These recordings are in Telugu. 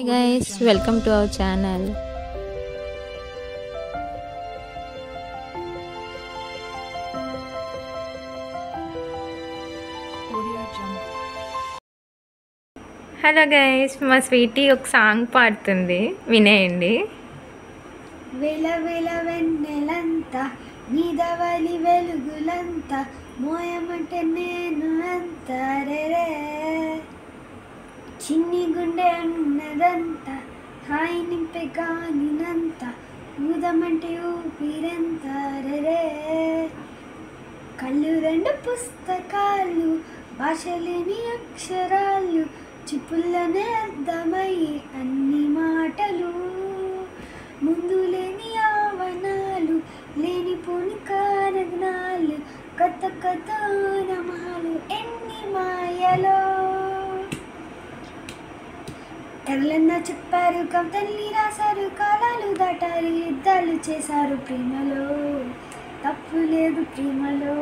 Hi guys, welcome to our channel. Hello guys, మా స్వీటీ ఒక సాంగ్ పాడుతుంది, వినేయండి. వెల వెల వెన్నెలంతా నీదవలి వెలుగులంతా మోయమంటే నేను అంత రే చిన్ని గుండె అన్నదంతా హాయి నింపే కానినంత ఊదమంటే ఊపిరంత రే కళ్ళు రెండు పుస్తకాలు భాష లేని అక్షరాలు చిప్పుల్లనే అర్థమయ్యే అన్ని మాటలు ముందు లేని ఆవనాలు లేనిపోని కారణాలు కొత్త కొత్త నమాలు ఎన్ని మాయలో కళ్ళన్నా చెప్పారు కవితల్ని రాశారు కాలాలు దాటారు యుద్ధాలు చేశారు ప్రేమలో తప్పు లేదు ప్రేమలో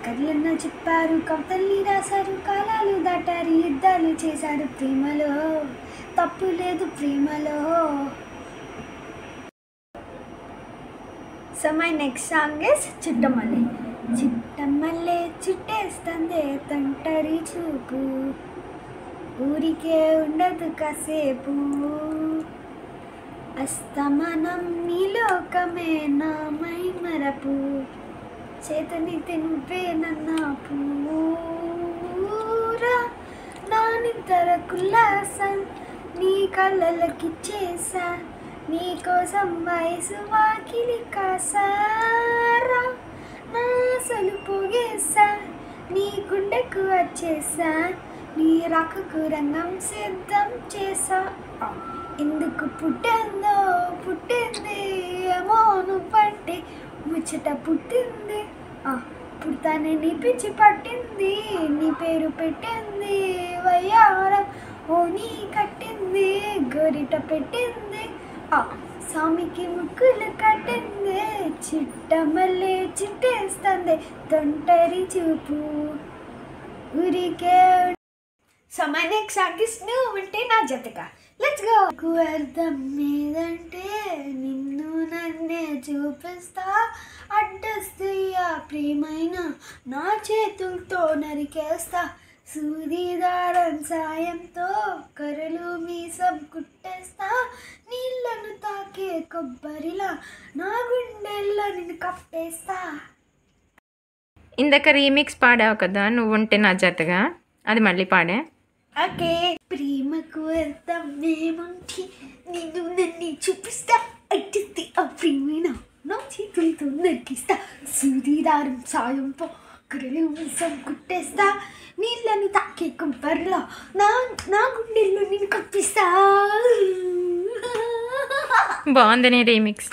కళ్ళన్నా చెప్పారు కవితల్ని రాశారు కాలాలు దాటారు యుద్ధాలు చేశారు ప్రేమలో తప్పు లేదు ప్రేమలో. So my next song is Chittamalle. చిట్టమల్లె చుట్టేస్తుంది తంటరి చూపు ఊరికే ఉండదు కాసేపు అస్తమనం నీలోకమే నా మై మరపు చేతని తినిపే నన్న పూరా నా నిద్ర కుల్లాసం నీ కళ్ళకి చేసా నీ కోసం వయసు వాకిలి కాసారా నా సలుపు గేసా నీ గుండెకు వచ్చేసా నీ రాకకు రంగం సిద్ధం చేసా ఎందుకు పుట్టిందో పుట్టింది అమోను పట్టి ముచ్చట పుట్టింది పుడతానే నీ పిచ్చి పట్టింది నీ పేరు పెట్టింది వయ్యారం ఓ నీ కట్టింది గోరిట పెట్టింది స్వామికి ముక్కులు కట్టింది చిట్టమల్లె చిట్టేస్తుంది తొంటరి చూపు ఊరికే. So my next song is నువ్వుంటే నా జతగా. Let's go. అర్థం ఏదంటే నిన్ను నన్నే చూపిస్తా అడ్డస్తయ్యా ప్రేమైన నా చేతులతో నరికేస్తా సూదిదారం సాయంతో కరలు మీసం కుట్టేస్తా నీళ్లను తాకే కొబ్బరిలా నా గుండెల్లో నిన్ను కప్పేస్తా. ఇందాక రీమిక్స్ పాడావు కదా నువ్వుంటే నా జతగా, అది మళ్ళీ పాడే. ఓకే. ప్రేమకు అర్థం ఏమంటే నిన్ను నన్ను చూపిస్తా అడ్డిస్తే ఆ ప్రేమైన నా చేతులతో నరికిస్తా సూదిదారం సాయంతో కరలు మీసం కుట్టేస్తా నీళ్ళను తాకే కొబ్బరిలా నా గుండెల్లో నేను కప్పిస్తా. బాగుంది నీ రీమిక్స్.